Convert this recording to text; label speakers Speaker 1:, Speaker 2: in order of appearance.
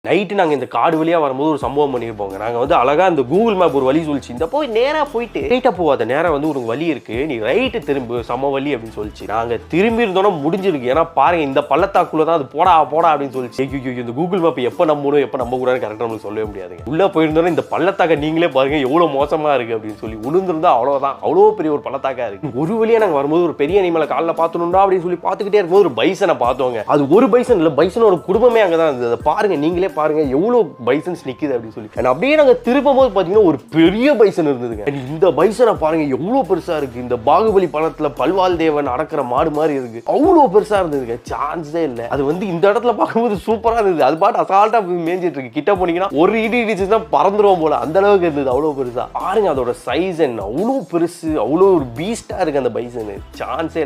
Speaker 1: Night நாங்கள் இந்த காடு வழியாக வரும்போது ஒரு சம்பவம் பண்ணியிருப்போங்க. நாங்கள் வந்து அழகாக இந்த கூகுள் மேப் ஒரு வழி சொல்லிச்சு, இந்த போய் நேராக போயிட்டு ரைட்டாக போகாத, நேராக வந்து ஒரு வழி இருக்குது, நீ ரைட்டு திரும்பு சம வழி அப்படின்னு சொல்லிச்சு. நாங்கள் திரும்பி இருந்தோன்னா முடிஞ்சிருக்கு. ஏன்னா பாருங்க இந்த பள்ளத்தாக்குள்ள தான் அது போடா அப்படின்னு சொல்லிச்சு. இந்த கூகுள் மேப் எப்போ நம்பணும் எப்போ நம்ப கூடாது கரெக்டாக நம்மளுக்கு சொல்லவே முடியாதுங்க. உள்ளே போயிருந்தோன்னா இந்த பள்ளத்தாக்கை நீங்களே பாருங்க எவ்வளோ மோசமாக இருக்குது அப்படின்னு சொல்லி உளுந்திருந்தா அவ்வளோதான், அவ்வளோ பெரிய ஒரு பள்ளத்தாக்கா இருக்குது. ஒரு வழியாக நாங்கள் வரும்போது ஒரு பெரிய அனிமலை காலில் பார்த்துணுண்டா அப்படின்னு சொல்லி பார்த்துக்கிட்டே இருக்கும்போது ஒரு பைசனை பார்த்தோங்க. அது ஒரு பைசன் இல்லை, பைசனோட குடும்பமே அங்கே தான் இருந்தது. பாருங்க நீங்களே பாருங்க எவ்வளோ பைசன்ஸ் நிக்குது அப்படின்னு சொல்லி. அப்படியே நாங்க திரும்பும் போது பாத்தீங்கன்னா ஒரு பெரிய பைசன் இருந்ததுங்க. இந்த பைசனை பாருங்க எவ்வளவு பெருசா இருக்கு. இந்த பாகுபலி படத்துல பல்வால் தேவன் அடக்கிற மாடு மாதிரி இருக்கு, அவ்வளவு பெருசா இருந்ததுங்க. சான்ஸே இல்ல. அது வந்து இந்த இடத்துல பார்க்கும்போது சூப்பரா இருந்தது. அது பாட்டு அசால்ட்டா மேஞ்சிட்டு இருக்கு. கிட்ட போனீங்கன்னா ஒரு இடிச்சுன்னா பறந்துருவோம் போல, அந்த அளவுக்கு இருந்தது. அவ்வளவு பெருசா பாருங்க. அதோட சைஸ் என்ன, அவ்வளவு பெருசு, அவ்வளவு ஒரு பீஸ்டா இருக்கு அந்த பைசன். சான்ஸே இல்ல.